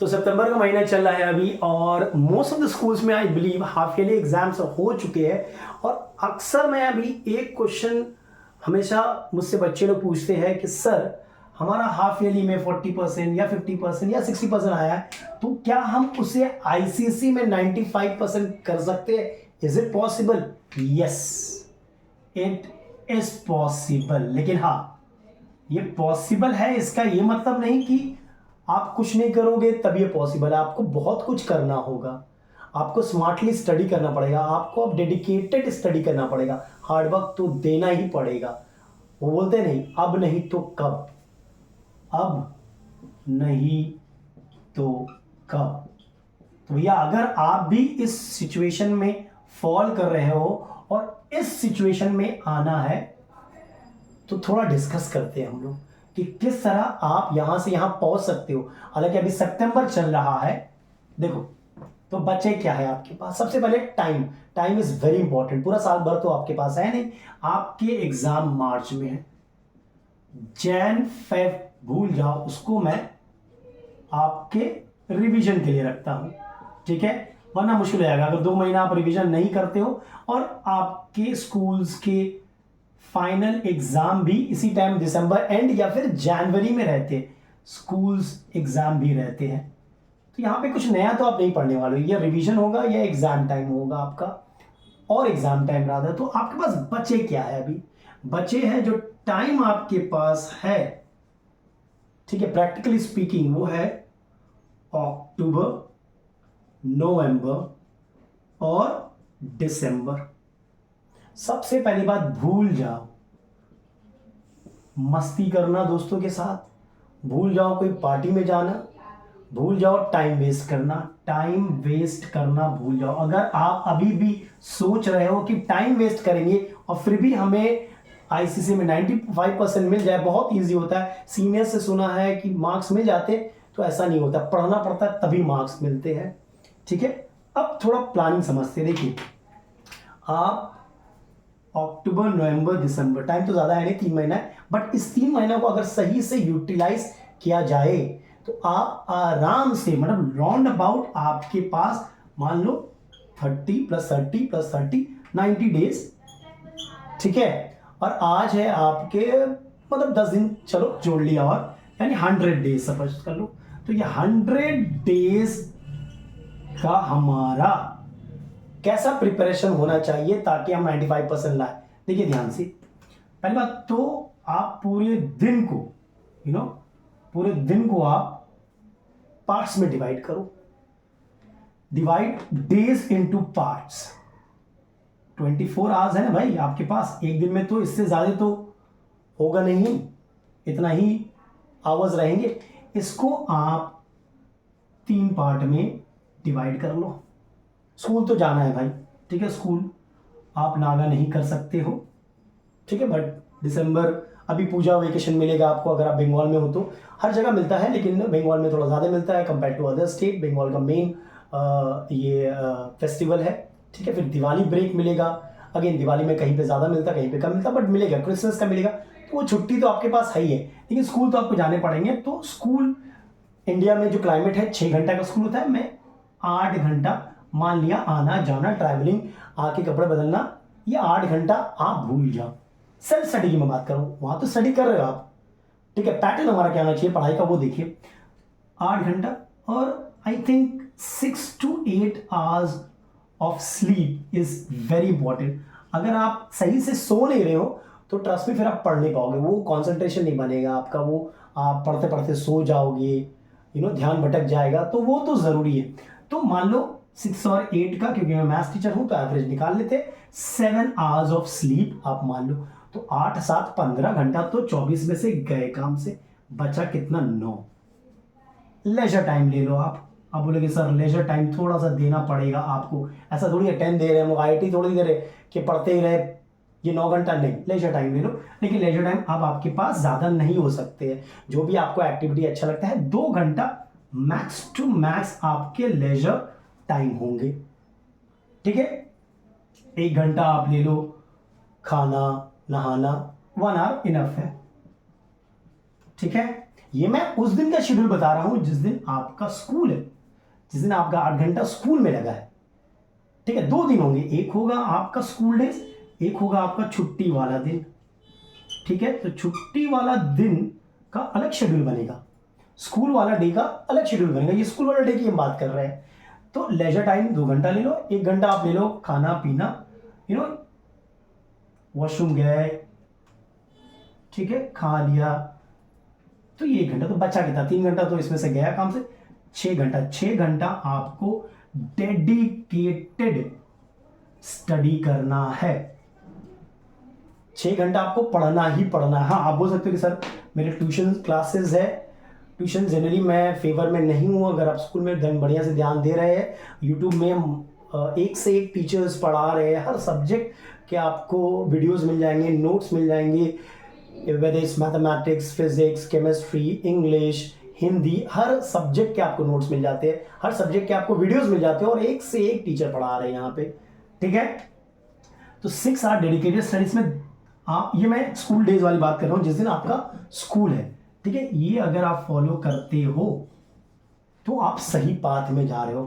तो सितंबर का महीना चल रहा है अभी और मोस्ट ऑफ द स्कूल्स में I believe half yearly exams हो चुके हैं। और अक्सर मैं अभी एक क्वेश्चन हमेशा मुझसे बच्चे लोग पूछते हैं कि सर हमारा हाफ ईयरली में 40% या 50% या 60% आया है, तो क्या हम उसे आईसीएसई में 95% कर सकते हैं? Is it possible? Yes, it is possible. लेकिन हाँ, ये पॉसिबल है इसका ये मतलब नहीं कि आप कुछ नहीं करोगे तब ये पॉसिबल है। आपको बहुत कुछ करना होगा, आपको स्मार्टली स्टडी करना पड़ेगा, आपको अब डेडिकेटेड स्टडी करना पड़ेगा, हार्डवर्क तो देना ही पड़ेगा। वो बोलते नहीं अब नहीं तो कब, अब नहीं तो कब। तो भैया अगर आप भी इस सिचुएशन में फॉल कर रहे हो और इस सिचुएशन में आना है तो थोड़ा डिस्कस करते हैं हम लोग कि किस तरह आप यहां से यहां पहुंच सकते हो। हालांकि अभी सितंबर चल रहा है, देखो तो बचे क्या है आपके पास? सबसे पहले time. Time is very important. पूरा साल भर तो आपके पास है नहीं, आपके एग्जाम मार्च में है। जैन फेब भूल जाओ, उसको मैं आपके रिवीजन के लिए रखता हूं, ठीक है? वरना मुश्किल हो जाएगा अगर 2 महीना आप रिवीजन नहीं करते हो और आपके स्कूल्स के फाइनल एग्जाम भी इसी टाइम दिसंबर एंड या फिर जनवरी में रहते हैं। स्कूल्स एग्जाम भी रहते हैं, तो यहां पे कुछ नया तो आप नहीं पढ़ने वाले हो। या रिवीजन होगा या एग्जाम टाइम होगा आपका, और एग्जाम टाइम रहा। तो आपके पास बचे क्या है? अभी बचे हैं जो टाइम आपके पास है, ठीक है, प्रैक्टिकली स्पीकिंग, वो है अक्टूबर, नवंबर और दिसंबर। सबसे पहली बात, भूल जाओ मस्ती करना दोस्तों के साथ, भूल जाओ कोई पार्टी में जाना, भूल जाओ टाइम वेस्ट करना। टाइम वेस्ट करना भूल जाओ। अगर आप अभी भी सोच रहे हो कि टाइम वेस्ट करेंगे और फिर भी हमें आईसीसी में 95% मिल जाए, बहुत इजी होता है। सीनियर से सुना है कि मार्क्स मिल जाते, तो ऐसा नहीं होता, पढ़ना पड़ता है तभी मार्क्स मिलते हैं, ठीक है? अब थोड़ा प्लानिंग समझते हैं। देखिए, आप अक्टूबर, नवंबर, दिसंबर, टाइम तो ज्यादा है नहीं, 3 महीना है, बट इस 3 महीना को अगर सही से यूटिलाइज किया जाए तो आप आराम से, मतलब राउंड अबाउट आपके पास मान लो 30 + 30 + 30 90 डेज, ठीक है? और आज है आपके, मतलब 10 दिन चलो जोड़ लिया, और यानी 100 डेज सपोज कर लो। तो ये 100 डेज का हमारा कैसा प्रिपरेशन होना चाहिए ताकि हम 95% लाए? देखिए ध्यान से, पहली बात तो आप पूरे दिन को, यू नो, पूरे दिन को आप पार्ट्स में डिवाइड करो। Divide days into parts. 24 hours है ना भाई आपके पास एक दिन में, तो इससे ज्यादा तो होगा नहीं, इतना ही आवर्स रहेंगे। इसको आप 3 पार्ट में डिवाइड कर लो। स्कूल तो जाना है भाई, ठीक है, स्कूल आप नागा नहीं कर सकते हो, ठीक है, बट दिसंबर अभी पूजा वेकेशन मिलेगा आपको अगर आप बंगाल में हो तो। हर जगह मिलता है लेकिन बंगाल में थोड़ा ज़्यादा मिलता है compare to other state. Bengal का मेन ये फेस्टिवल है, ठीक है। फिर दिवाली ब्रेक मिलेगा, अगेन दिवाली में कहीं पे ज़्यादा मिलता कहीं पे कम मिलता, बट मिलेगा। क्रिसमस का मिलेगा, तो वो छुट्टी तो आपके पास है ही है, लेकिन स्कूल तो आपको जाने पड़ेंगे। तो स्कूल इंडिया में जो क्लाइमेट है 6 घंटा का स्कूल होता है, मैं 8 घंटा मान लिया, आना जाना ट्रैवलिंग, आके कपड़े बदलना, ये 8 घंटा आप भूल जाओ। सेल्फ स्टडी की मैं बात करूं, वहां तो स्टडी कर रहे हो आप, ठीक है। पैटर्न हमारा क्या होना चाहिए पढ़ाई का वो देखिए, 8 घंटा, और I think 6 to 8 hours of sleep is very important. अगर आप सही से सो नहीं रहे हो तो ट्रस्ट में फिर आप पढ़ नहीं पाओगे, वो कॉन्सेंट्रेशन नहीं बनेगा आपका, वो आप पढ़ते पढ़ते सो जाओगे, ध्यान भटक जाएगा, तो वो तो जरूरी है। तो मान लो 6 और 8 का, क्योंकि मैं मैथ्स टीचर हूं तो एवरेज निकाल लेते, 7 आवर्स ऑफ स्लीप आप मान लो। तो 8 7 15 घंटा, तो 24 में से गए काम से, बचा कितना? 9। लेजर टाइम ले लो आप बोलोगे सर लेजर टाइम थोड़ा सा देना पड़ेगा आपको, ऐसा थोड़ी है 10 दे रहे हैं हम लोग, आईआईटी थोड़ी दे रहे कि पढ़ते ही रहे ये 9 घंटा, नहीं, लेजर टाइम ले लो। लेकिन लेजर टाइम अब आपके पास ज्यादा नहीं हो सकते हैं, जो भी आपको एक्टिविटी अच्छा लगता है 2 घंटा मैक्स टू मैक्स आपके लेजर टाइम होंगे, ठीक है। 1 घंटा आप ले लो खाना नहाना, 1 आवर इनफ है, ठीक है। ये मैं उस दिन का शेड्यूल बता रहा हूं जिस दिन आपका स्कूल है, जिस दिन आपका 8 घंटा स्कूल में लगा है। ठीक है, 2 दिन होंगे, एक होगा आपका स्कूल डेज, एक होगा आपका छुट्टी वाला दिन। ठीक है, तो छुट्टी वाला दिन का अलग शेड्यूल बनेगा, स्कूल वाला डे का अलग शेड्यूल बनेगा। ये स्कूल वाला डे की हम बात कर रहे हैं। तो लेजर टाइम 2 घंटा ले लो, 1 घंटा आप ले लो खाना पीना, वॉशरूम गए, ठीक है, खा लिया, तो ये 1 घंटा तो बचा कितना, 3 घंटा तो इसमें से गया काम से। 6 घंटा आपको डेडिकेटेड स्टडी करना है। 6 घंटा आपको पढ़ना ही पढ़ना है। हाँ, आप बोल सकते हो कि सर मेरे ट्यूशन क्लासेस है, ट्यूशन जनरली मैं फेवर में नहीं हूँ। अगर आप स्कूल में बढ़िया से ध्यान दे रहे हैं, यूट्यूब में एक से एक टीचर्स पढ़ा रहे हैं, हर सब्जेक्ट के आपको वीडियोस मिल जाएंगे, नोट्स मिल जाएंगे, whether it's mathematics, physics, chemistry, English, Hindi, her subject के आपको नोट्स मिल जाते हैं, हर सब्जेक्ट के आपको वीडियोस मिल जाते हैं और एक से एक टीचर पढ़ा रहे हैं यहाँ पे। ठीक है, तो 6 आवर डेडिकेटेड स्टडीज में आप, ये मैं स्कूल डेज वाली बात कर रहा हूँ जिस दिन आपका स्कूल है। ठीक है, ये अगर आप फॉलो करते हो तो आप सही पाथ में जा रहे हो।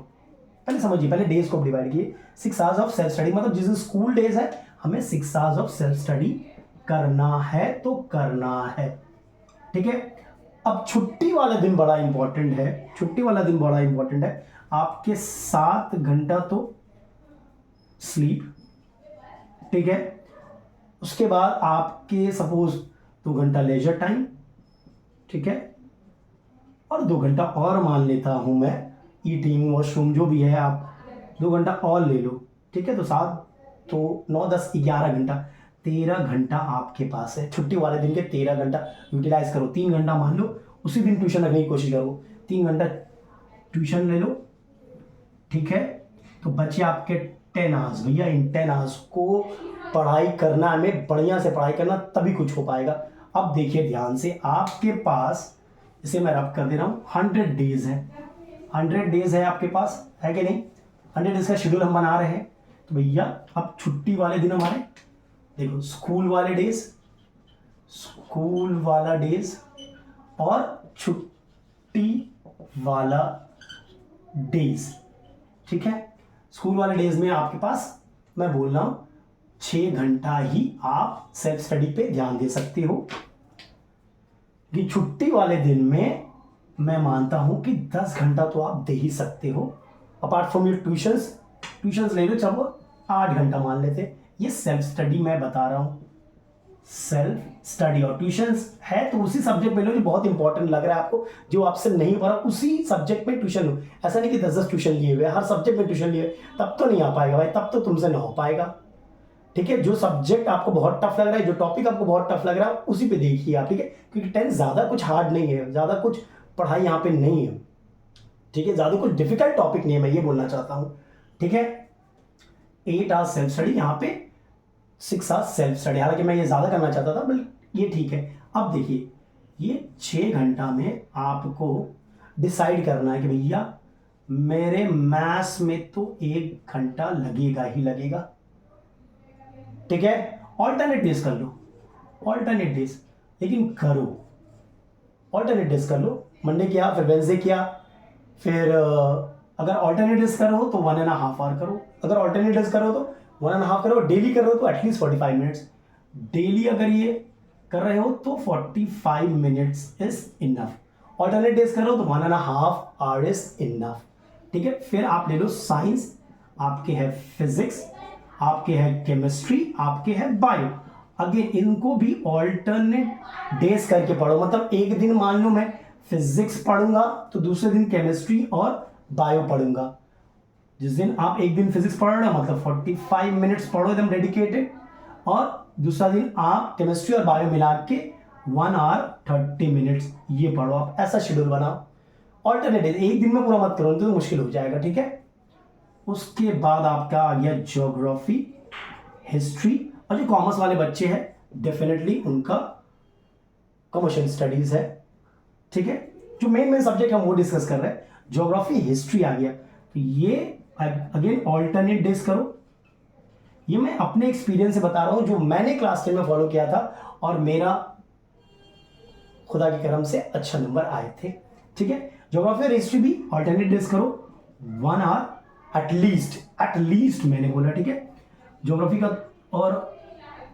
पहले समझिए, पहले डेज को डिवाइड किए। 6 आवर्स ऑफ सेल्फ स्टडी, मतलब जिस दिन स्कूल डेज है हमें 6 आवर्स ऑफ सेल्फ स्टडी करना है तो करना है। ठीक है, अब छुट्टी वाला दिन बड़ा इंपॉर्टेंट है, छुट्टी वाला दिन बड़ा इंपॉर्टेंट है। आपके 7 घंटा तो स्लीप, ठीक है, उसके बाद आपके सपोज 2 घंटा लेजर टाइम, ठीक है, और 2 घंटा और मान लेता हूं मैं ईटिंग, वॉशरूम, जो भी है आप 2 घंटा और ले लो। ठीक है, तो 7 तो 9 10 11 घंटा, 13 घंटा आपके पास है। छुट्टी वाले दिन के 13 घंटा यूटिलाइज करो। 3 घंटा मान लो उसी दिन ट्यूशन रखने की कोशिश करो, 3 घंटा ट्यूशन ले लो। ठीक है, तो बचे आपके 10 आवर्स। भैया इन 10 आवर्स को पढ़ाई करना, हमें बढ़िया से पढ़ाई करना, तभी कुछ हो पाएगा। अब देखिए ध्यान से, आपके पास, इसे मैं रब कर दे रहा हूँ, 100 डेज है, 100 डेज है आपके पास, है कि नहीं? 100 डेज का शेड्यूल हम बना रहे हैं। तो भैया अब छुट्टी वाले दिन हमारे, देखो स्कूल वाले डेज, स्कूल वाला डेज और छुट्टी वाला डेज। ठीक है, स्कूल वाले डेज में आपके पास, मैं बोल रहा हूं, 6 घंटा ही आप सेल्फ स्टडी पे ध्यान दे सकते हो। कि छुट्टी वाले दिन में मैं मानता हूं कि 10 घंटा तो आप दे ही सकते हो, अपार्ट फ्रॉम योर ट्यूशंस ले लो, चलो 8 घंटा मान लेते। ये सेल्फ स्टडी मैं बता रहा हूं, सेल्फ स्टडी। और ट्यूशंस है तो उसी सब्जेक्ट में लो जो बहुत इंपॉर्टेंट लग रहा है आपको, जो आपसे नहीं पढ़ा उसी सब्जेक्ट में ट्यूशन लो। ऐसा नहीं कि 10 ट्यूशन लिए हुए, हर सब्जेक्ट में ट्यूशन लिए, तब तो नहीं आ पाएगा भाई, तब तो तुमसे ना हो पाएगा। ठीक है, जो सब्जेक्ट आपको बहुत टफ लग रहा है, जो टॉपिक आपको बहुत टफ लग रहा है, उसी पे देखिए आप। ठीक है, क्योंकि 10 ज्यादा कुछ हार्ड नहीं है, ज्यादा कुछ पढ़ाई यहाँ पे नहीं है। ठीक है, ज्यादा कुछ डिफिकल्ट टॉपिक नहीं है, मैं ये बोलना चाहता हूं। ठीक है, 8 आवर्स सेल्फ स्टडी, यहाँ पे 6 आवर्स सेल्फ स्टडी। हालांकि मैं ये ज्यादा करना चाहता था, बट ये ठीक है। अब देखिए, ये 6 घंटा में आपको डिसाइड करना है कि भैया मेरे मैथ्स में तो 1 घंटा लगेगा ही लगेगा। ठीक है, ऑल्टरनेट डेज कर लो, ऑल्टरनेट डेज, लेकिन करो, ऑल्टरनेट डेज कर लो। मंडे किया, फिर वेंसडे किया, फिर अगर ऑल्टरनेट डेज करो तो 1.5 आवर करो, अगर ऑल्टरनेट डेज करो तो 1.5 करो, डेली कर रहे हो तो एटलीस्ट 45 मिनट्स। डेली अगर ये कर रहे हो तो 45 minutes is enough. Alternate days कर रहे हो तो 1.5 आवर इज इनफ। ठीक है, फिर आप ले लो साइंस, आपके है फिजिक्स, आपके है केमिस्ट्री, आपके है बायो। अगेन इनको भी ऑल्टरनेट डेज करके पढ़ो। मतलब एक दिन मान लो मैं फिजिक्स पढ़ूंगा तो दूसरे दिन केमिस्ट्री और बायो पढ़ूंगा। जिस दिन आप एक दिन फिजिक्स पढ़ रहे हो मतलब 45 मिनट्स पढ़ो एकदम डेडिकेटेड, और दूसरा दिन आप केमिस्ट्री और बायो मिला के 1 आवर 30 मिनट्स ये पढ़ो। आप ऐसा शेड्यूल बनाओ, ऑल्टरनेट एक दिन में पूरा मत करो तो मुश्किल हो जाएगा। ठीक है, उसके बाद आपका आ गया ज्योग्राफी, हिस्ट्री, और जो कॉमर्स वाले बच्चे हैं डेफिनेटली उनका कमर्शियल स्टडीज है। ठीक है, जो मेन सब्जेक्ट हम वो डिस्कस कर रहे हैं, ज्योग्राफी हिस्ट्री आ गया। तो ये अगेन ऑल्टरनेट डेज करो। ये मैं अपने एक्सपीरियंस से बता रहा हूं, जो मैंने क्लास 10 में फॉलो किया था और मेरा खुदा के करम से अच्छा नंबर आए थे। ठीक है, ज्योग्राफी और हिस्ट्री भी ऑल्टरनेट डेज करो 1 आवर एटलीस्ट मैंने बोला। ठीक है, ज्योग्राफी का, और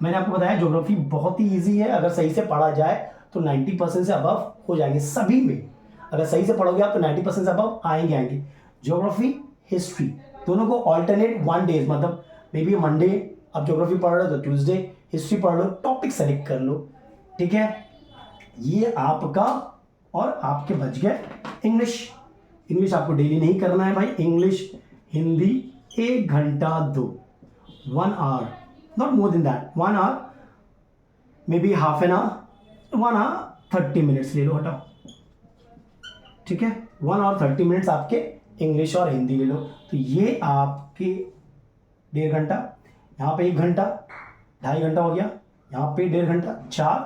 मैंने आपको बताया ज्योग्राफी बहुत ही इजी है, अगर सही से पढ़ा जाए तो 90% से अबव हो जाएंगे सभी में। अगर सही से पढ़ोगे आप तो 90% से अबव आएंगे। ज्योग्राफी हिस्ट्री दोनों को ऑल्टरनेट 1 डेज, मतलब मे बी मंडे आप ज्योग्राफी पढ़ रहे हो तो ट्यूसडे हिस्ट्री पढ़ लो, टॉपिक सेलेक्ट कर लो। ठीक है, ये आपका, और आपके बच गए इंग्लिश आपको डेली नहीं करना है भाई। इंग्लिश हिंदी 1 घंटा दो, 1 hour, not more than that, 1 hour, may be half an hour, 1 hour 30 minutes ले लो, हटाओ। ठीक है, 1 आवर 30 मिनट्स आपके इंग्लिश और हिंदी ले लो। तो ये आपके 1.5 घंटा, यहाँ पे 1 घंटा, 2.5 घंटा हो गया, यहाँ पे 1.5 घंटा, 4,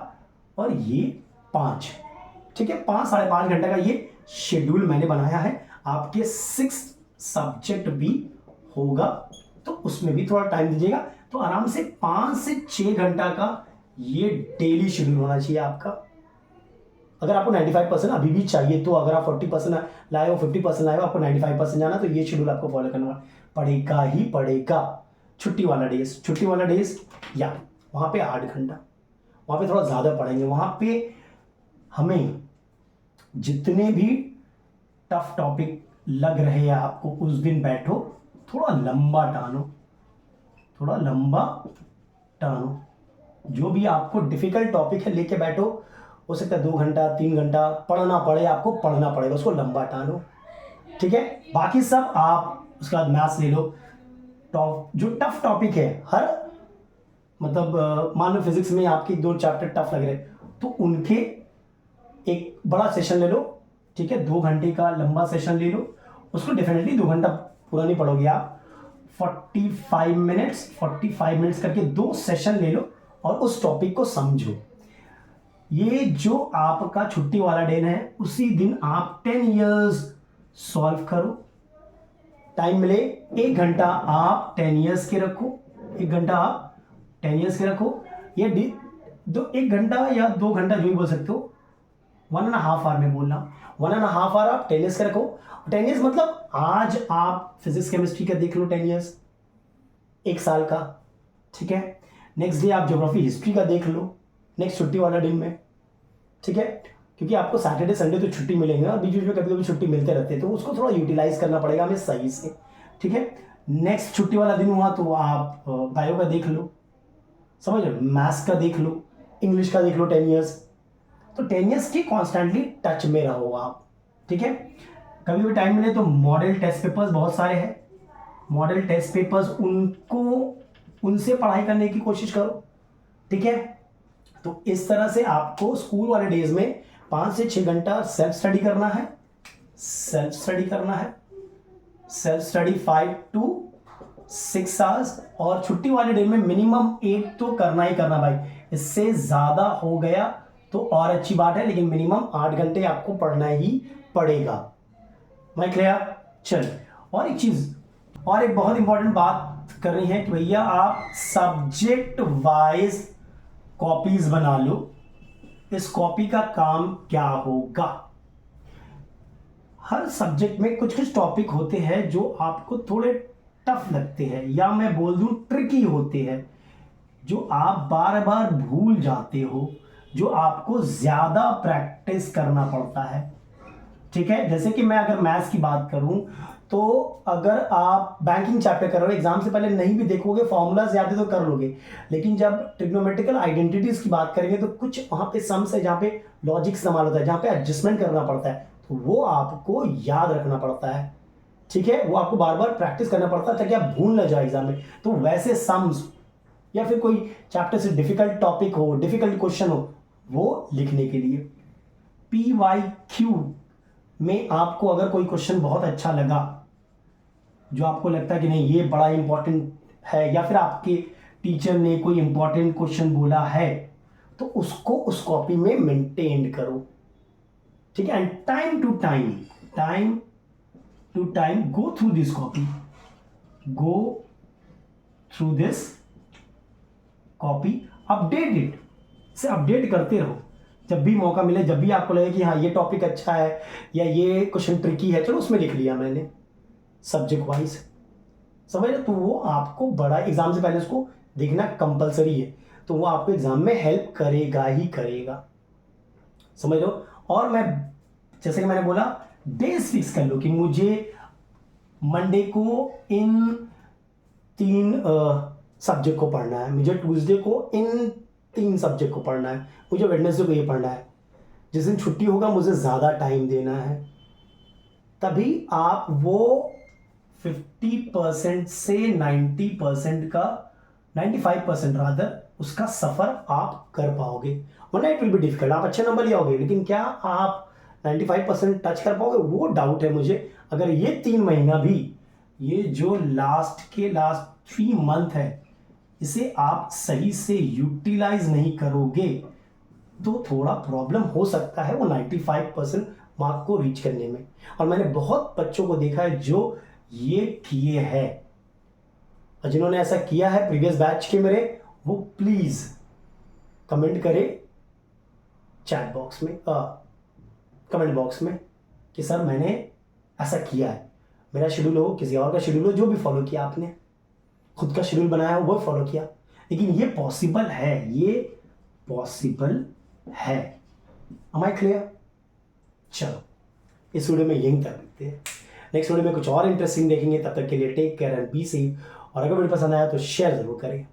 और ये 5। ठीक है, 5 साढ़े 5 घंटे का ये शेड्यूल मैंने बनाया है। आपके 6 सब्जेक्ट भी होगा तो उसमें भी थोड़ा टाइम दीजिएगा, तो आराम से 5 से 6 घंटा का ये डेली शेड्यूल होना चाहिए आपका। अगर आपको 95% अभी भी चाहिए, तो अगर आप 40% लाए हो, 50% लाए हो, आपको 95% जाना, तो ये शेड्यूल आपको फॉलो करना पड़ेगा ही पड़ेगा। छुट्टी वाला डेज या वहाँ पे 8 घंटा, वहाँ पे थोड़ा ज़्यादा पढ़ेंगे। वहाँ पे हमें जितने भी टफ टॉपिक लग रहे हैं आपको, उस दिन बैठो, थोड़ा लंबा टानो, जो भी आपको डिफिकल्ट टॉपिक है लेके बैठो। हो सकता है 2 घंटा 3 घंटा पढ़ना पड़े, आपको पढ़ना पड़ेगा, उसको लंबा टानो। ठीक है, बाकी सब आप उसके बाद मैथ्स ले लो। जो टफ टॉपिक है, हर मतलब मान लो फिजिक्स में आपके 2 चैप्टर टफ लग रहे, तो उनके एक बड़ा सेशन ले लो। ठीक है, 2 घंटे का लंबा सेशन ले लो, उसको डेफिनेटली 2 घंटा पूरा नहीं पढ़ोगे आप, 45 मिनट्स करके 2 सेशन ले लो और उस टॉपिक को समझो। ये जो आपका छुट्टी वाला दिन है, उसी दिन आप 10 इयर्स सॉल्व करो। टाइम मिले 1 घंटा आप 10 इयर्स के रखो, 1 घंटा आप 10 इयर्स के रखो, या 1 घंटा या 2 घंटा जो भी बोल सकते हो, 1.5 आवर में बोलना, 1.5 आवर आप 10 इयर्स का रखो। 10 इयर्स मतलब आज आप फिजिक्स केमिस्ट्री का देख लो 10 इयर्स, 1 साल का। ठीक है, नेक्स्ट डे आप ज्योग्राफी हिस्ट्री का देख लो नेक्स्ट छुट्टी वाला दिन में। ठीक है, क्योंकि आपको सैटरडे संडे तो छुट्टी मिलेंगे और बीच बीच में कभी कभी छुट्टी मिलते रहते हैं, तो उसको थोड़ा यूटिलाइज करना पड़ेगा हमें सही से। ठीक है, नेक्स्ट छुट्टी वाला दिन हुआ तो आप बायो का देख लो, समझ लो, मैथ्स का देख लो, इंग्लिश का देख लो 10 इयर्स। तो 10 इयर्स की कॉन्स्टेंटली टच में रहो आप। ठीक है, कभी भी टाइम मिले तो मॉडल टेस्ट पेपर्स बहुत सारे हैं, मॉडल टेस्ट पेपर्स उनसे पढ़ाई करने की कोशिश करो। ठीक है, तो इस तरह से आपको स्कूल वाले डेज में 5 से 6 घंटा सेल्फ स्टडी करना है, सेल्फ स्टडी 5 to 6 आवर्स, और छुट्टी वाले डे में मिनिमम 8 तो करना ही करना भाई। इससे ज्यादा हो गया तो और अच्छी बात है, लेकिन मिनिमम 8 घंटे आपको पढ़ना ही पड़ेगा। मैं क्लियर? चल, और एक बहुत इंपॉर्टेंट बात करनी है कि भैया आप सब्जेक्ट वाइज कॉपीज बना लो। इस कॉपी का काम क्या होगा, हर सब्जेक्ट में कुछ कुछ टॉपिक होते हैं जो आपको थोड़े टफ लगते हैं, या मैं बोल दूं ट्रिकी होते हैं, जो आप बार बार भूल जाते हो, जो आपको ज्यादा प्रैक्टिस करना पड़ता है। ठीक है, जैसे कि मैं अगर मैथ्स की बात करूं, तो अगर आप बैंकिंग चैप्टर कर रहे हो, एग्जाम से पहले नहीं भी देखोगे, फॉर्मूलाज याद है तो कर लोगे, लेकिन जब ट्रिग्नोमेट्रिकल आइडेंटिटीज की बात करेंगे तो कुछ वहां पे सम्स है जहां पे लॉजिक इस्तेमाल होता है, जहां पे एडजस्टमेंट करना पड़ता है, तो वो आपको याद रखना पड़ता है। ठीक है, वो आपको बार बार प्रैक्टिस करना पड़ता है ताकि आप भूल ना जाओ एग्जाम में। तो वैसे सम्स या फिर कोई चैप्टर से डिफिकल्ट टॉपिक हो, डिफिकल्ट क्वेश्चन हो, वो लिखने के लिए PYQ में आपको अगर कोई क्वेश्चन बहुत अच्छा लगा, जो आपको लगता है कि नहीं ये बड़ा इंपॉर्टेंट है, या फिर आपके टीचर ने कोई इंपॉर्टेंट क्वेश्चन बोला है, तो उसको उस कॉपी में मेंटेन करो। ठीक है, and time to time go through this copy, update it, से अपडेट करते रहो। जब भी मौका मिले, जब भी आपको लगे कि हाँ ये टॉपिक अच्छा है या ये क्वेश्चन ट्रिकी है, चलो उसमें लिख लिया मैंने सब्जेक्ट वाइज, समझ रहे? तो वो आपको बड़ा एग्जाम से पहले उसको देखना कंपलसरी है, तो वो आपको एग्जाम में हेल्प करेगा ही करेगा, समझ लो। और मैं जैसे कि मैंने बोला, डेज फिक्स कर लो कि मुझे मंडे को इन 3 सब्जेक्ट को पढ़ना है, मुझे ट्यूसडे को इन 3 सब्जेक्ट को पढ़ना है, मुझे वेडनेसडे को ये पढ़ना है, जिस दिन छुट्टी होगा मुझे ज़्यादा टाइम देना है, तभी आप वो 50% से 90% का, 95% रादर उसका सफ़र आप कर पाओगे। वरना इट विल बी डिफिकल्ट, आप अच्छे नंबर ले आओगे लेकिन क्या आप 95% टच कर पाओगे, वो डाउट है मुझे। अगर ये 3 महीना भी, ये जो लास्ट 3 मंथ है, इसे आप सही से यूटिलाइज नहीं करोगे तो थोड़ा प्रॉब्लम हो सकता है वो 95% मार्क को रीच करने में। और मैंने बहुत बच्चों को देखा है जो ये किए हैं, और जिन्होंने ऐसा किया है प्रीवियस बैच के मेरे, वो प्लीज कमेंट करें चैट बॉक्स में, कमेंट बॉक्स में कि सर मैंने ऐसा किया है, मेरा शेड्यूल हो, किसी और का शेड्यूल हो, जो भी फॉलो किया आपने, खुद का शेड्यूल बनाया हो वो फॉलो किया, लेकिन ये पॉसिबल है, ये पॉसिबल है। Am I clear? चलो इस वीडियो में यहीं तक रखते हैं, नेक्स्ट वीडियो में कुछ और इंटरेस्टिंग देखेंगे। तब तक के लिए take care and be safe, और अगर वीडियो पसंद आया तो शेयर जरूर करें।